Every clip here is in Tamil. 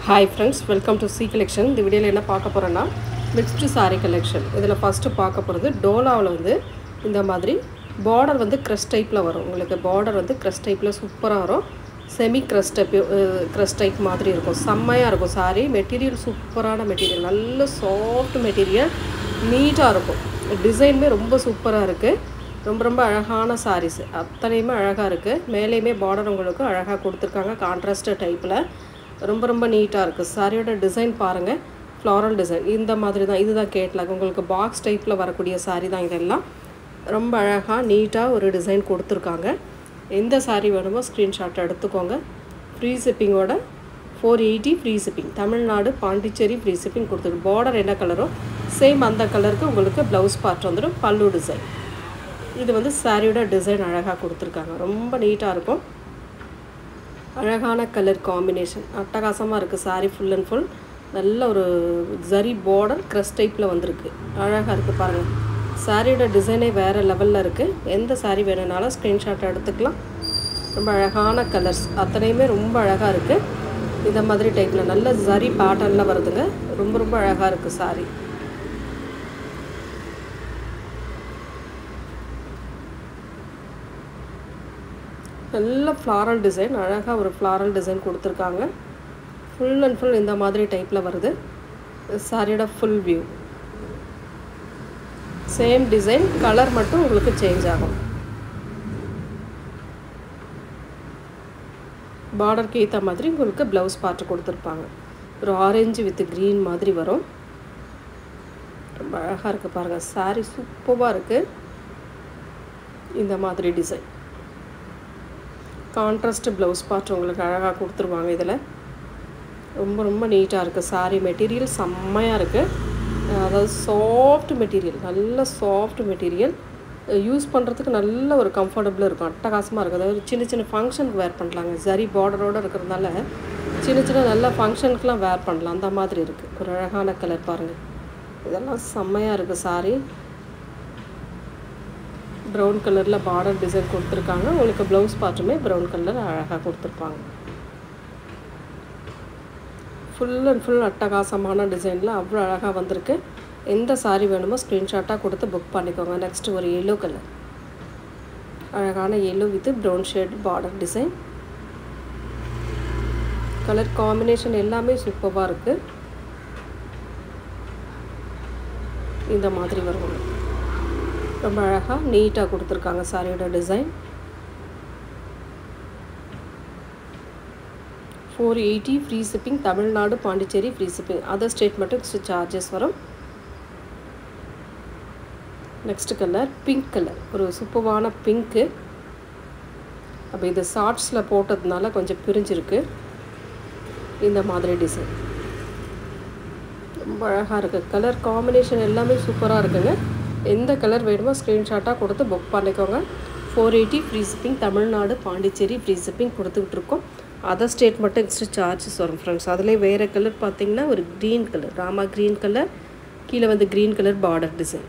Hi friends, welcome to C collection. இந்த வீடியோல என்ன பார்க்க போறேன்னா mixed saree collection. இதில் ஃபர்ஸ்ட் பார்க்க போறது டோலாவில் வந்து இந்த மாதிரி border வந்து crest டைப்ல வரும். உங்களுக்கு border வந்து crest டைப்ல சூப்பரா வரும். செமி crest டைப் மாதிரி இருக்கும். செம்மையா இருக்கும் saree. மெட்டீரியல் சூப்பரான மெட்டீரியல். நல்ல சாஃப்ட் மெட்டீரியல். நீட்டா இருக்கும். டிசைனுமே ரொம்ப சூப்பரா இருக்கு. ரொம்ப அழகான sarees. அத்தனையுமே அழகா இருக்கு. மேலேயுமே border உங்களுக்கு அழகா கொடுத்திருக்காங்க கான்ட்ராஸ்ட் டைப்ல. ரொம்ப நீட்டா இருக்கு. சாரியோட டிசைன் பாருங்க. Floral design. இந்த மாதிரி தான் இதுதான் கேட்லாக். உங்களுக்கு பாக்ஸ் டைப்ல வரக்கூடிய saree தான் இதெல்லாம். ரொம்ப அழகா நீட்டா ஒரு டிசைன் கொடுத்திருக்காங்க. எந்த saree வேணுமோ ஸ்கிரீன்ஷாட் எடுத்துக்கோங்க. ஃப்ரீ ஷிப்பிங்கோட 480 free shipping. Tamil Nadu Pondicherry free shipping கொடுத்துருக்கு. border என்ன கலரோ சேம் அந்த கலருக்கு உங்களுக்கு ப்ளவுஸ் பார்ட் வந்துரும். பல்லு டிசைன். இது வந்து சாரியோட டிசைன் அழகா கொடுத்திருக்காங்க. ரொம்ப நீட்டா இருக்கும். அழகான கலர் காம்பினேஷன் அட்டகாசமாக இருக்குது. சாரி ஃபுல் அண்ட் ஃபுல் நல்ல ஒரு ஜரி பார்டர் கிரஸ்ட் டைப்பில் வந்திருக்கு. அழகாக இருக்குது பாருங்கள். சாரியோட டிசைனே வேறு லெவலில் இருக்குது. எந்த சாரி வேணும்னாலும் ஸ்க்ரீன்ஷாட் எடுத்துக்கலாம். ரொம்ப அழகான கலர்ஸ் அத்தனையுமே ரொம்ப அழகாக இருக்குது. இந்த மாதிரி டைப்பில் நல்ல ஜரி பேட்டர்னில் வருதுங்க. ரொம்ப அழகாக இருக்குது சாரி. நல்ல ஃப்ளாரல் டிசைன் அழகாக ஒரு ஃப்ளாரல் டிசைன் கொடுத்துருக்காங்க. ஃபுல் அண்ட் ஃபுல் இந்த மாதிரி டைப்பில் வருது. சாரியோட full view same design, colour மட்டும் உங்களுக்கு சேஞ்ச் ஆகும். பார்டருக்கு ஏற்ற மாதிரி உங்களுக்கு ப்ளவுஸ் பார்ட்டு கொடுத்துருப்பாங்க. ஒரு ஆரஞ்சு வித் க்ரீன் மாதிரி வரும். ரொம்ப அழகாக இருக்குது பாருங்கள். சாரி சூப்பராக இருக்குது. இந்த மாதிரி டிசைன் கான்ட்ராஸ்ட் ப்ளவுஸ் பார்ட் உங்களுக்கு அழகாக கொடுத்துருவாங்க. இதில் ரொம்ப நீட்டாக இருக்குது. சாரி மெட்டீரியல் செம்மையாக இருக்குது. அதாவது சாஃப்ட் மெட்டீரியல், நல்ல சாஃப்ட் மெட்டீரியல். யூஸ் பண்ணுறதுக்கு நல்ல ஒரு கம்ஃபர்டபுளாக இருக்கும். அட்டகாசமாக இருக்குது. அதாவது சின்ன ஃபங்க்ஷனுக்கு வேர் பண்ணலாங்க. ஜரி பார்டரோடு இருக்கிறதுனால சின்ன நல்ல ஃபங்க்ஷனுக்குலாம் வேர் பண்ணலாம். அந்த மாதிரி இருக்குது. ஒரு அழகான கலர் பாருங்கள். இதெல்லாம் செம்மையாக இருக்குது சாரி. ப்ரௌன் கலரில் பார்டர் டிசைன் கொடுத்துருக்காங்க. உங்களுக்கு ப்ளவுஸ் பார்ட்டுமே ப்ரௌன் கலர் அழகாக கொடுத்துருப்பாங்க. ஃபுல் அண்ட் ஃபுல் அட்டகாசமான டிசைனில் அவ்வளோ அழகாக வந்திருக்கு. எந்த சாரீ வேணுமோ ஸ்க்ரீன்ஷாட்டாக கொடுத்து புக் பண்ணிக்கோங்க. நெக்ஸ்ட்டு ஒரு எல்லோ கலர், அழகான yellow with brown shade border design. Colour combination எல்லாமே சூப்பராக இருக்குது. இந்த மாதிரி வரும். ரொம்ப அழகாக நீட்டாக கொடுத்துருக்காங்க சாரியோட design. 480 free shipping. Tamil Nadu Pondicherry free shipping. Other state மட்டும் சார்ஜஸ் வரும். Next colour pink colour. ஒரு சூப்பரான பிங்க்கு. அப்போ இது ஷார்ட்ஸில் போட்டதுனால கொஞ்சம் பிரிஞ்சிருக்கு. இந்த மாதிரி டிசைன் ரொம்ப அழகாக இருக்குது. கலர் காம்பினேஷன் எல்லாமே சூப்பராக இருக்குங்க. எந்த கலர் வேணுமோ ஸ்க்ரீன்ஷாட்டாக கொடுத்து புக் பண்ணிக்கோங்க. 480 free shipping. Tamil Nadu Pondicherry free shipping கொடுத்துக்கிட்டுருக்கோம். அதர் ஸ்டேட் மட்டும் எக்ஸ்ட்ரா சார்ஜஸ் வரும் ஃப்ரெண்ட்ஸ். அதிலே வேறு கலர் பார்த்திங்கன்னா ஒரு green colour, Rama green colour. கீழே வந்து க்ரீன் கலர் பார்டர் டிசைன்.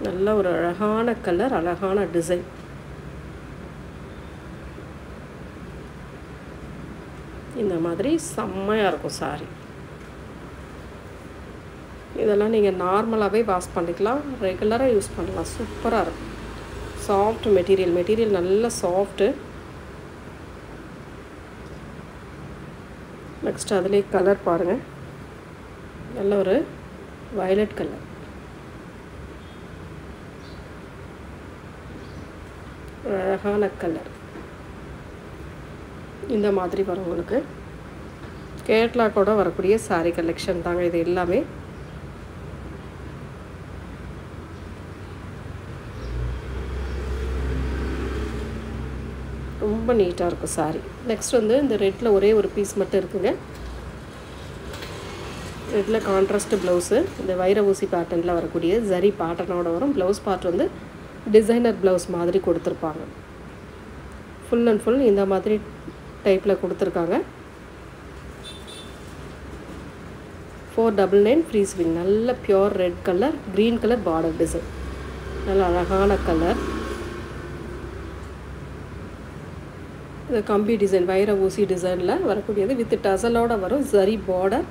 நல்ல ஒரு அழகான கலர், அழகான டிசைன். இந்த மாதிரி செம்மையாக இருக்கும் சாரி. இதெல்லாம் நீங்கள் நார்மலாகவே வாஷ் பண்ணிக்கலாம். ரெகுலராக யூஸ் பண்ணலாம். சூப்பராக இருக்கும். சாஃப்ட் மெட்டீரியல் நல்ல சாஃப்ட்டு. நெக்ஸ்ட் அதிலே கலர் பாருங்கள். நல்ல ஒரு வயலட் கலர். ஒரு அழகான கலர். இந்த மாதிரி வரும் உங்களுக்கு. கேட்லாக்கோட வரக்கூடிய சாரீ கலெக்ஷன் தாங்க இது எல்லாமே. ரொம்ப நீட்டாக இருக்கும் சாரி. நெக்ஸ்ட் வந்து இந்த ரெட்டில் ஒரே ஒரு பீஸ் மட்டும் இருக்குங்க. ரெட்டில் கான்ட்ராஸ்ட் ப்ளவுஸு. இந்த வைர ஊசி பேட்டர்னில் வரக்கூடிய ஜரி பேட்டர்னோட வரும். ப்ளவுஸ் பார்ட் வந்து டிசைனர் ப்ளவுஸ் மாதிரி கொடுத்துருப்பாங்க. ஃபுல் அண்ட் ஃபுல் இந்த மாதிரி டைப்பில் கொடுத்துருக்காங்க. 499 ஃப்ரீ ஷிப்பிங். நல்ல pure red colour, green colour border design. நல்ல அழகான கலர். இது கம்பி டிசைன் வைர ஊசி டிசைனில் வரக்கூடியது வித் டசலோட வரும். சரி பார்டர்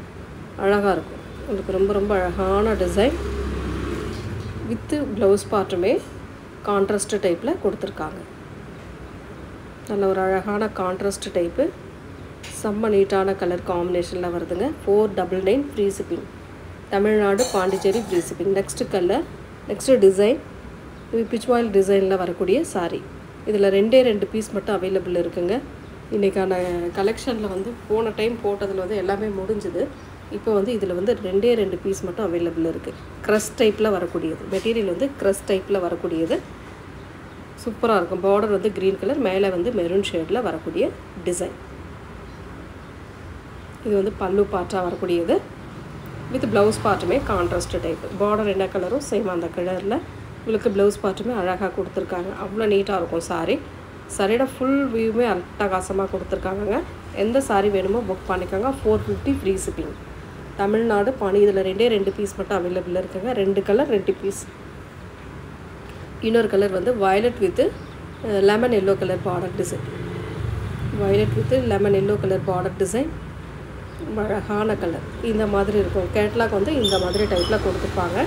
அழகாக இருக்கும். உங்களுக்கு ரொம்ப ரொம்ப அழகான டிசைன். வித்து ப்ளவுஸ் பார்ட்டுமே கான்ட்ராஸ்ட் டைப்பில் கொடுத்துருக்காங்க. நல்ல ஒரு அழகான கான்ட்ராஸ்ட் டைப்பு. செம்ம நீட்டான கலர் காம்பினேஷனில் வருதுங்க. 499 free shipping. Tamil Nadu Pondicherry free shipping. Next colour, next design. இது பிச்வாயில் டிசைனில் வரக்கூடிய சாரீ. இதில் 2 பீஸ் மட்டும் அவைலபிள் இருக்குங்க. இன்றைக்கான கலெக்ஷனில் வந்து போன டைம் போட்டதில் வந்து எல்லாமே முடிஞ்சுது. இப்போ வந்து இதில் வந்து 2 பீஸ் மட்டும் அவைலபிள் இருக்குது. க்ரஸ் டைப்பில் வரக்கூடியது. மெட்டீரியல் வந்து க்ரஸ் டைப்பில் வரக்கூடியது. சூப்பராக இருக்கும். பார்டர் வந்து க்ரீன் கலர், மேலே வந்து மெரூன் ஷேடில் வரக்கூடிய டிசைன். இது வந்து பல்லு பார்ட்டாக வரக்கூடியது. வித் ப்ளவுஸ் பார்ட்டுமே கான்ட்ராஸ்ட் டைப்பு. பார்டர் என்ன கலரும் சேம் அந்த கலரில். உங்களுக்கு ப்ளவுஸ் பார்ட்டுமே அழகாக கொடுத்துருக்காங்க. அவ்வளோ நீட்டாக இருக்கும் சாரீ. சாரியோட ஃபுல் வியூமே அட்டகாசமாக கொடுத்துருக்காங்க. எந்த சாரீ வேணுமோ புக் பண்ணிக்கோங்க. 450 ஃப்ரீ ஷிப்பிங். தமிழ்நாடு பாணி. இதில் 2 பீஸ் மட்டும் அவைலபிள் இருக்குங்க. 2 கலர் 2 பீஸ். இன்னொரு கலர் வந்து violet with lemon yellow colour border design. Violet with lemon yellow colour border design. அழகான கலர். இந்த மாதிரி இருக்கும். கேட்லாக் வந்து இந்த மாதிரி டைப்பில் கொடுத்துருப்பாங்க.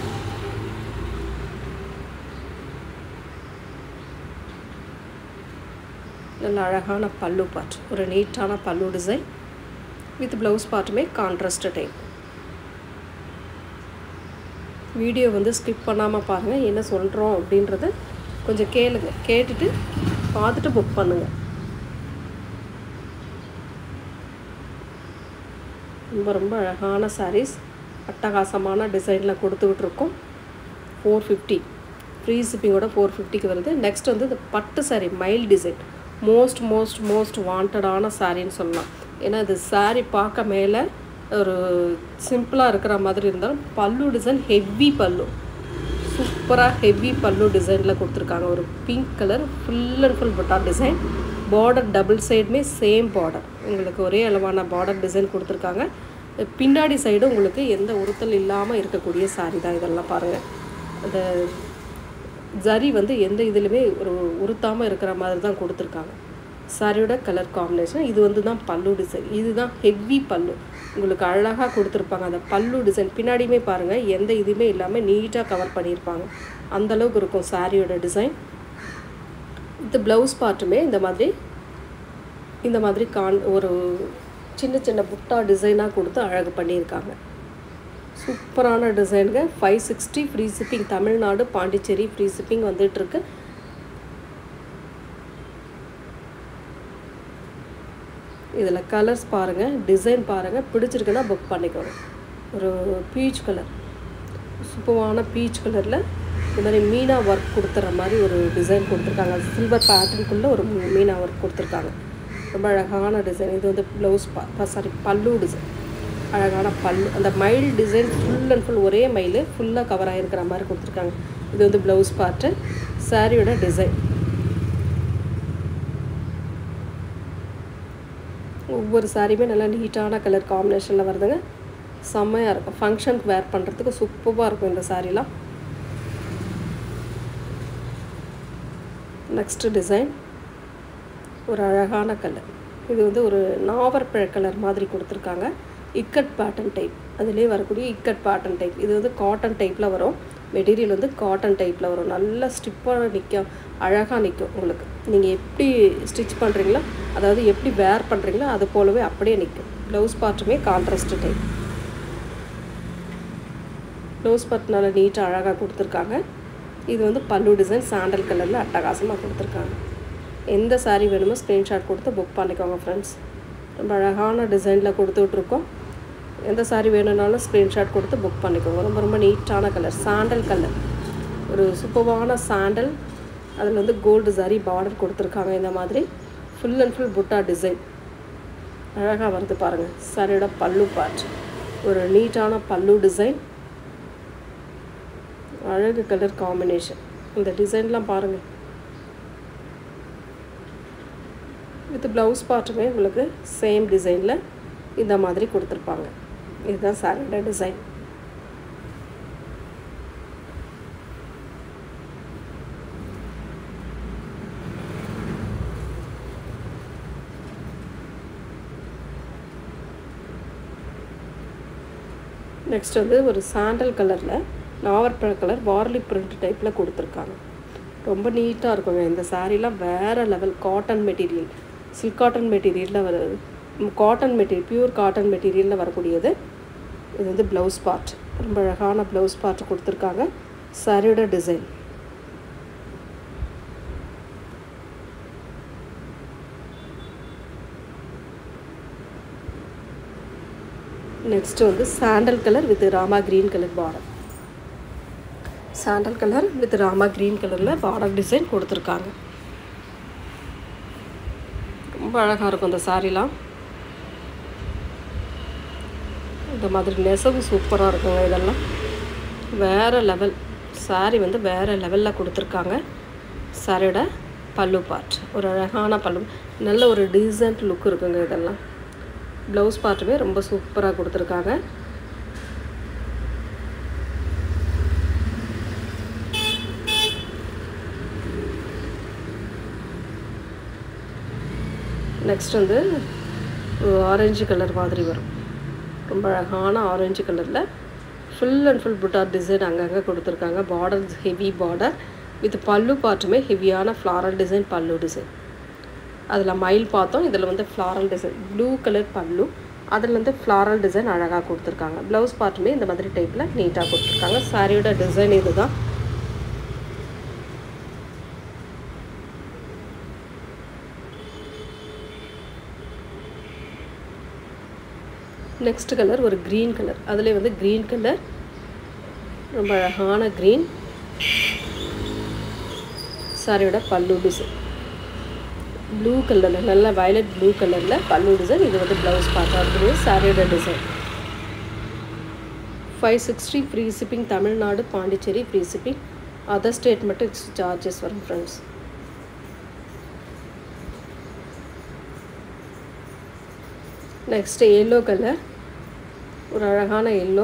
நல்ல அழகான பல்லு பார்ட். ஒரு நீட்டான பல்லு டிசைன் வித் ப்ளவுஸ் பார்ட்டுமே கான்ட்ராஸ்ட் டைப். வீடியோ வந்து ஸ்கிப் பண்ணாமல் பாருங்கள். என்ன சொல்கிறோம் அப்படின்றத கொஞ்சம் கேளுங்க. கேட்டுட்டு பார்த்துட்டு புக் பண்ணுங்கள். ரொம்ப ரொம்ப அழகான சாரீஸ். அட்டகாசமான டிசைனில் கொடுத்துக்கிட்ருக்கோம். 450 ஃப்ரீ ஷிப்பிங்கோட 450க்கு வருது. நெக்ஸ்ட் வந்து இந்த பட்டு சாரீ மைல் டிசைன். மோஸ்ட் வாண்டடான சாரின்னு சொல்லலாம். ஏன்னா இது சாரீ பார்க்க மேலே ஒரு சிம்பிளாக இருக்கிற மாதிரி இருந்தாலும் பல்லு டிசைன் ஹெவி பல்லு. சூப்பராக ஹெவி பல்லு டிசைனில் கொடுத்துருக்காங்க. ஒரு pink colour full and full புட்டா டிசைன். பார்டர் டபுள் சைடுமே சேம் பார்டர். உங்களுக்கு ஒரே அளவான பார்டர் டிசைன் கொடுத்துருக்காங்க. பின்னாடி சைடு உங்களுக்கு எந்த உறுத்தல் இல்லாமல் இருக்கக்கூடிய சாரீ தான் இதெல்லாம் பாருங்கள். அந்த ஜரி வந்து எந்த இதுலையுமே ஒரு உறுத்தாமல் இருக்கிற மாதிரி தான் கொடுத்துருக்காங்க. சாரியோட கலர் காம்பினேஷன். இது வந்து தான் பல்லு டிசைன். இதுதான் ஹெவி பல்லு. உங்களுக்கு அழகாக கொடுத்துருப்பாங்க. அந்த பல்லு டிசைன் பின்னாடியுமே பாருங்கள், எந்த இதுவுமே இல்லாமல் நீட்டாக கவர் பண்ணியிருப்பாங்க. அந்தளவுக்கு இருக்கும் சாரியோட டிசைன். இது ப்ளவுஸ் பார்ட்டுமே இந்த மாதிரி ஒரு சின்ன புட்டா டிசைனாக கொடுத்து அழகு பண்ணியிருக்காங்க. சூப்பரான டிசைனுங்க. 560 free shipping. Tamil Nadu Pondicherry free shipping வந்துட்டுருக்கு. இதில் கலர்ஸ் பாருங்கள், டிசைன் பாருங்கள். பிடிச்சிருக்குன்னா புக் பண்ணிக்கோங்க. ஒரு பீச் கலர், சூப்பரான பீச் கலரில் இந்த மாதிரி மீனா ஒர்க் கொடுத்துற மாதிரி ஒரு டிசைன் கொடுத்துருக்காங்க. சில்வர் பேட்டர்னுக்குள்ளே ஒரு மீனா ஒர்க் கொடுத்துருக்காங்க. ரொம்ப அழகான டிசைன். இது வந்து ப்ளவுஸ் பல்லு டிசைன். அழகான பல்லு. அந்த மயில் டிசைன் ஃபுல் அண்ட் ஃபுல் ஒரே மயில் ஃபுல்லாக கவர் ஆகிருக்கிற மாதிரி கொடுத்துருக்காங்க. இது வந்து ப்ளவுஸ் பார்ட்டு. சாரியோட டிசைன். ஒவ்வொரு சாரியுமே நல்லா நீட்டான கலர் காம்பினேஷனில் வருதுங்க. செம்மையாக இருக்கும். ஃபங்க்ஷனுக்கு வேர் பண்ணுறதுக்கு சூப்பராக இருக்கும் இந்த சாரீலாம். Next design. ஒரு அழகான கலர். இது வந்து ஒரு நாவற்பழ கலர் மாதிரி கொடுத்துருக்காங்க. Ikat pattern type. அதிலே வரக்கூடிய இக்கட் பேட்டர்ன் டைப். இது வந்து காட்டன் டைப்பில் வரும். மெட்டீரியல் வந்து காட்டன் டைப்பில் வரும். நல்லா ஸ்டிப்பாக நிற்கும். அழகாக நிற்கும். உங்களுக்கு நீங்கள் எப்படி ஸ்டிச் பண்ணுறீங்களோ, அதாவது எப்படி வேர் பண்ணுறீங்களோ அது போலவே அப்படியே நிற்கும். ப்ளவுஸ் பார்ட்டுமே கான்ட்ராஸ்ட் டைப். ப்ளவுஸ் பார்ட் நல்லா நீட்டாக அழகாக கொடுத்துருக்காங்க. இது வந்து பல்லு டிசைன் சாண்டல் கலரில் அட்டகாசமாக கொடுத்துருக்காங்க. எந்த சாரீ வேணுமோ ஸ்க்ரீன்ஷாட் கொடுத்து புக் பண்ணிக்கோங்க ஃப்ரெண்ட்ஸ். ரொம்ப அழகான டிசைனில் கொடுத்துட்ருக்கோம். எந்த சாரீ வேணும்னாலும் ஸ்க்ரீன்ஷாட் கொடுத்து புக் பண்ணிக்கோங்க. ரொம்ப ரொம்ப நீட்டான கலர் சாண்டல் கலர். ஒரு சூப்பரான சாண்டல். அதில் வந்து கோல்டு சாரீ பார்டர் கொடுத்துருக்காங்க. இந்த மாதிரி ஃபுல் அண்ட் ஃபுல் புட்டா டிசைன் அழகாக வருது பாருங்கள். சாரியோட பல்லு பார்ட். ஒரு நீட்டான பல்லு டிசைன். அழகு கலர் காம்பினேஷன். இந்த டிசைன்லாம் பாருங்கள். வித் ப்ளவுஸ் பார்ட்டுமே உங்களுக்கு சேம் டிசைனில் இந்த மாதிரி கொடுத்துருப்பாங்க. இதுதான் சாரியோட டிசைன். நெக்ஸ்ட் வந்து ஒரு சாண்டல் கலரில் நாவற்பழ கலர் வார்லி பிரிண்ட் டைப்பில் கொடுத்துருக்காங்க. ரொம்ப நீட்டாக இருக்குங்க. இந்த சாரீலாம் வேறு level. Cotton material, silk cotton மெட்டீரியலில் வருது. காட்டன் மெட்டீரியல், பியூர் காட்டன் மெட்டீரியலில் வரக்கூடியது. இது வந்து ப்ளவுஸ் பார்ட். ரொம்ப அழகான ப்ளவுஸ் பார்ட் கொடுத்துருக்காங்க. சாரியோட டிசைன் நெக்ஸ்ட் வந்து sandal colour with Rama green colour border. Sandal colour with Rama green கலரில் பார்டர் டிசைன் கொடுத்துருக்காங்க. ரொம்ப அழகாக இருக்கும் இந்த சாரீலாம். இந்த மாதிரி நெசவு சூப்பராக இருக்குங்க. இதெல்லாம் வேறு லெவல். சாரீ வந்து வேறு லெவலில் கொடுத்துருக்காங்க. சாரியோட பல்லு பார்ட் ஒரு அழகான பல்லு, நல்ல ஒரு டீசன்ட் லுக் இருக்குங்க. இதெல்லாம் ப்ளவுஸ் பார்ட்டுமே ரொம்ப சூப்பராக கொடுத்துருக்காங்க. நெக்ஸ்ட் வந்து ஆரஞ்சு கலர் மாதிரி வரும். ரொம்ப அழகான ஆரஞ்சு கலரில் ஃபுல் அண்ட் ஃபுல் புட்டா டிசைன் அங்கங்கே கொடுத்துருக்காங்க. பார்டர் ஹெவி பார்டர் வித் பல்லு பார்ட்டுமே ஹெவியான ஃப்ளாரல் டிசைன் பல்லு டிசைன். அதில் மயில் பார்த்தோம். இதில் வந்து ஃப்ளாரல் டிசைன் ப்ளூ கலர் பல்லு, அதில் வந்து ஃப்ளாரல் டிசைன் அழகாக கொடுத்துருக்காங்க. ப்ளவுஸ் பார்ட்டுமே இந்த மாதிரி டைப்பில் நீட்டாக கொடுத்துருக்காங்க. சாரியோட டிசைன் இது தான். நெக்ஸ்ட் கலர் ஒரு க்ரீன் கலர். அதிலே வந்து க்ரீன் கலர் ரொம்ப அழகான க்ரீன். சாரியோட பல்லு டிசைன் ப்ளூ கலரில், நல்ல வயலட் ப்ளூ கலரில் பல்லு டிசைன். இது வந்து ப்ளவுஸ் பார்ட்டாக இருக்குது. சாரியோட design 560 free shipping. Tamil Nadu, Pondicherry free shipping. Other state மட்டும் சார்ஜஸ் வரும் ஃப்ரெண்ட்ஸ். நெக்ஸ்ட் எல்லோ கலர், ஒரு அழகான எல்லோ.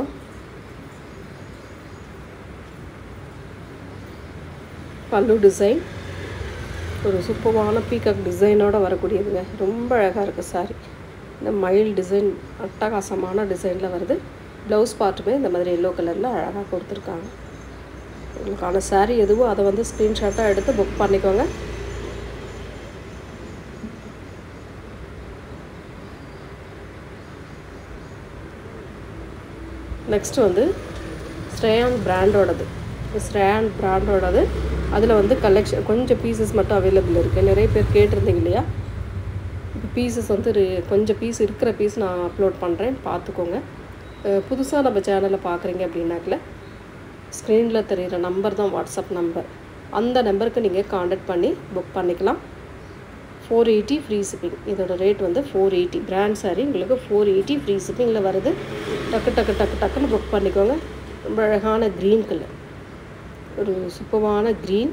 பல்லு டிசைன் ஒரு சூப்பரான பீகாக் டிசைனோடு வரக்கூடியதுங்க. ரொம்ப அழகாக இருக்குது சாரி. இந்த மயில் டிசைன் அட்டகாசமான டிசைனில் வருது. ப்ளவுஸ் பார்ட்டுமே இந்த மாதிரி எல்லோ கலரில் அழகாக கொடுத்துருக்காங்க. உங்களுக்கான சாரி எதுவோ அதை வந்து ஸ்க்ரீன்ஷாட்டாக எடுத்து புக் பண்ணிக்கோங்க. நெக்ஸ்ட் வந்து ஸ்ரேயான் பிராண்டோடது. ஸ்ரேயான் பிராண்டோடது. அதில் வந்து கலெக்ஷன் கொஞ்சம் பீசஸ் மட்டும் அவைலபிள் இருக்குது. நிறைய பேர் கேட்டிருந்தீங்க இல்லையா? இப்போ பீசஸ் வந்து கொஞ்சம் பீஸ் இருக்கிற பீஸ் நான் அப்லோட் பண்ணுறேன், பார்த்துக்கோங்க. புதுசாக நம்ம சேனலை பார்க்குறீங்க அப்படின்னாக்கில் ஸ்க்ரீனில் தெரிகிற நம்பர் தான் வாட்ஸ்அப் நம்பர். அந்த நம்பருக்கு நீங்கள் காண்டாக்ட் பண்ணி புக் பண்ணிக்கலாம். 480 ஃப்ரீ ஷிப்பிங். இதோட ரேட் வந்து 480. பிராண்ட் சாரி உங்களுக்கு 480 ஃப்ரீ ஷிப்பிங்கில் வருது. டக்குன்னு புக் பண்ணிக்கோங்க. ரொம்ப அழகான க்ரீன் கலர், ஒரு சூப்பரான க்ரீன்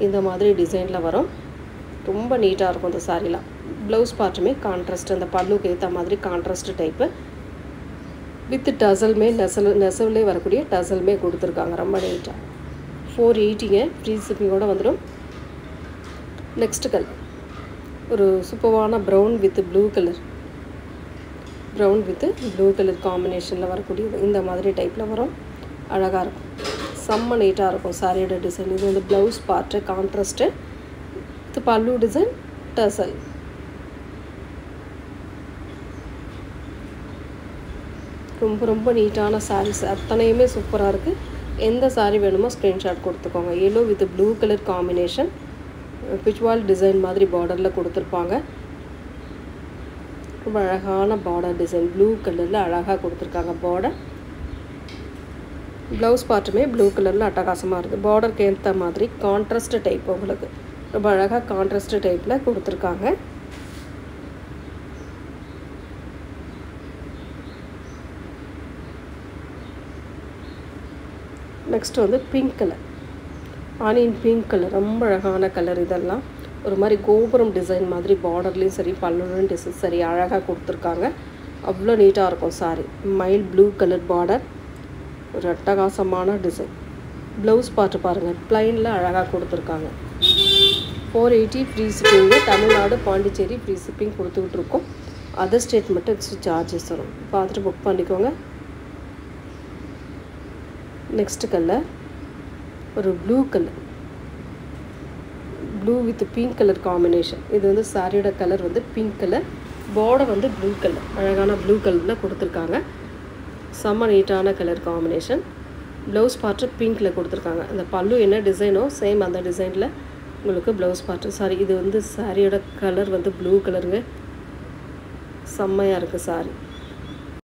இந்த மாதிரி டிசைனில் வரும். ரொம்ப நீட்டாக இருக்கும் இந்த சாரீலாம். ப்ளவுஸ் பார்ட்டுமே கான்ட்ராஸ்ட், அந்த பல்லுக்கு ஏற்ற மாதிரி கான்ட்ராஸ்ட் டைப்பு வித் டசல்மே நெசவுலே வரக்கூடிய டசல்மே கொடுத்துருக்காங்க. ரொம்ப நீட்டாக 480ங்க. ஃப்ரீ ஷிப்பிங்கோடு வந்துடும். நெக்ஸ்ட் கலர் ஒரு சூப்பரான brown with blue colour. Brown with blue colour காம்பினேஷனில் வரக்கூடியது இந்த மாதிரி டைப்பில் வரும். அழகாக இருக்கும். செம்ம நீட்டாக இருக்கும் சாரியோட டிசைன். இது வந்து ப்ளவுஸ் பார்ட்டு கான்ட்ராஸ்ட்டு. இது பல்லு டிசைன் டசல். ரொம்ப ரொம்ப நீட்டான சாரீஸ் அத்தனையுமே சூப்பராக இருக்குது. எந்த சாரீ வேணுமோ ஸ்க்ரீன்ஷாட் கொடுத்துக்கோங்க. Yellow with blue colour combination, Pichwai design மாதிரி பார்டரில் கொடுத்துருப்பாங்க. ரொம்ப அழகான பார்டர் டிசைன் ப்ளூ கலரில் அழகாக கொடுத்துருக்காங்க பார்டர். ப்ளவுஸ் பார்ட்டுமே ப்ளூ கலரில் அட்டகாசமாக இருக்குது. பார்டருக்கு ஏற்ற மாதிரி கான்ட்ராஸ்ட் டைப் உங்களுக்கு ரொம்ப அழகாக கான்ட்ராஸ்ட் டைப்பில் கொடுத்துருக்காங்க. நெக்ஸ்ட் வந்து pink colour, onion pink colour. ரொம்ப அழகான கலர். இதெல்லாம் ஒரு மாதிரி கோபுரம் டிசைன் மாதிரி பார்டர்லேயும் சரி பல்லுலையும் டிசைன் சரி அழகாக கொடுத்துருக்காங்க. அவ்வளோ நீட்டாக இருக்கும் sorry. Mile blue colour border, ஒரு அட்டகாசமான டிசைன். ப்ளவுஸ் பார்த்து பாருங்கள், ப்ளைனில் அழகாக கொடுத்துருக்காங்க. 480 free shipping. Tamil Nadu, Pondicherry free shipping கொடுத்துக்கிட்டு இருக்கோம். அதர் ஸ்டேட் மட்டும் எக்ஸ்ட்ரா சார்ஜஸ் வரும். பார்த்துட்டு புக் பண்ணிக்கோங்க. நெக்ஸ்ட் கலர் ஒரு blue colour, blue with pink colour combination. இது வந்து சாரியோட கலர் வந்து பிங்க் கலர், பார்டர் வந்து ப்ளூ கலர், அழகான ப்ளூ கலரில் கொடுத்துருக்காங்க. செம்ம நீட்டான கலர் காம்பினேஷன். ப்ளவுஸ் பார்ட்டு பிங்க்கில் கொடுத்துருக்காங்க. அந்த பல்லு என்ன டிசைனோ சேம் அந்த டிசைனில் உங்களுக்கு ப்ளவுஸ் பார்ட்டு. இது வந்து சாரியோட கலர் வந்து ப்ளூ கலருங்க. செம்மையாக இருக்குது சாரி.